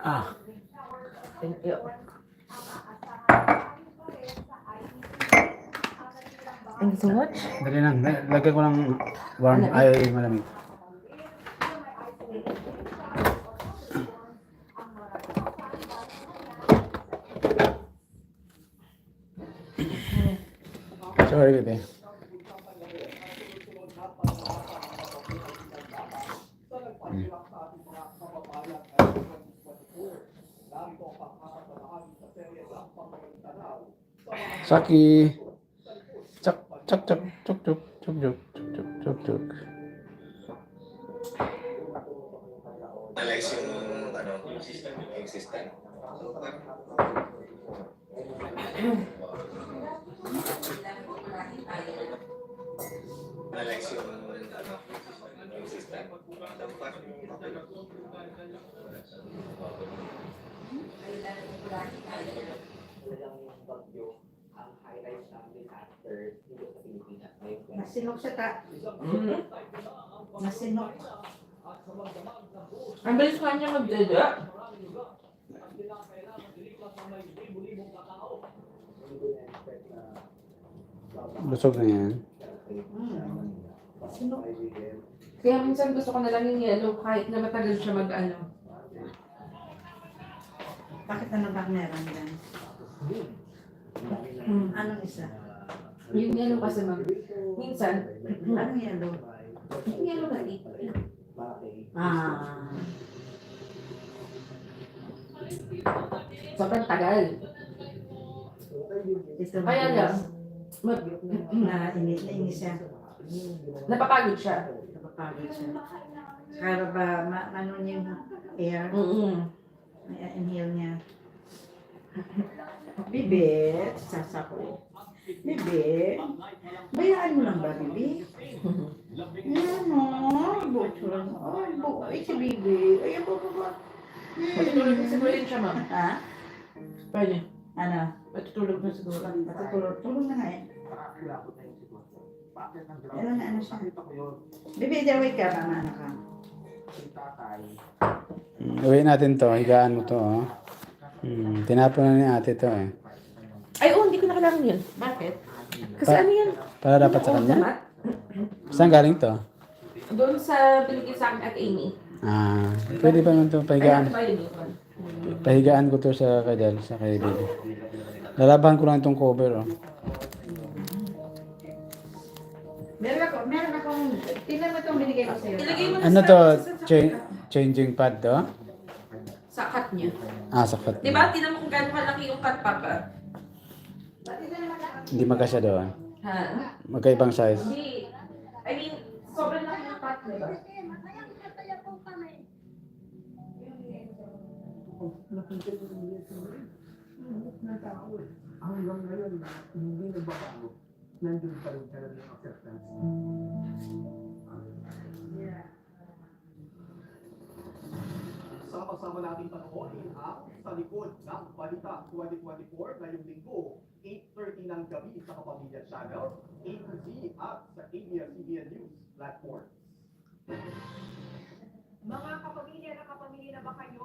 Ah. Thank you. Thank you so much. Dali lang. Lagyan ko ng warm. Ay, malamig. Sorry, bebe. Saki. Chak chak chak chuk chuk chuk chuk chuk chuk chuk. Analyze yung ano, yung system. Analyze yung ano, yung system. Nasinok siya ta. Nasinok. Ang bilis nga niya magdada. Busog na yan. Nasinok. Kaya minsan gusto ko na lang yung yellow kahit na matagal siya mag-ano. Bakit ano ba meron yan? Anong isa? Yung yellow kasi minsan, Anong yellow? yung yellow na ito. Ah. Sobrang tagal. Ito Kaya lang, na inis siya. napapagod siya. Napapagod siya. Para ba ano niya yung air? Inhale niya. Bibi, sasako. Bibi, bayaan mo lang ba, Bibi? Yan o, butron. Ay, ay, si Bibi. Ay, ba. Matutulog na siguro yun siya, ma'am. Ha? Pwede. Ano? Matutulog na siguro. Matutulog. Tulog na nga eh. Ano na ano siya? Bibi, daway ka ba, ano ka? Uwi natin to. Higaan mo to. Oh. Tinapon na ni ate to eh. Ay, hindi ko na kailangan yun. Bakit? Kasi ano yan? Para dapat sa kanya? Damat. Saan galing to? Doon sa binigay sa akin at Amy. Ah, pwede pa naman to pahigaan. Ay, ba yun yun? Pahigaan ko to sa kadal, sa kay baby. Lalabahan ko lang itong cover, oh. Meron akong, tingnan mo itong binigay ko sa'yo. Ilagay mo na Ano sa- to? sa- Changing pad to? sa cut niya. Ah, sa cut. Di ba? Tinan mo kung gaano kalaki yung cut, Papa. Hindi magkasya doon. Ha? Magkaibang size. Hindi. I mean, sobrang laki yung cut, di ba? Hanggang ngayon, hindi nagbabago. Nandun pa rin talaga yung acceptance. Sama-sama natin panoorin ang Sa Likod ng Balita 2024 ngayong linggo, 8:30 ng gabi sa Kapamilya Channel, A to Z at sa ABS-CBN News platform. Mga kapamilya na ba kayo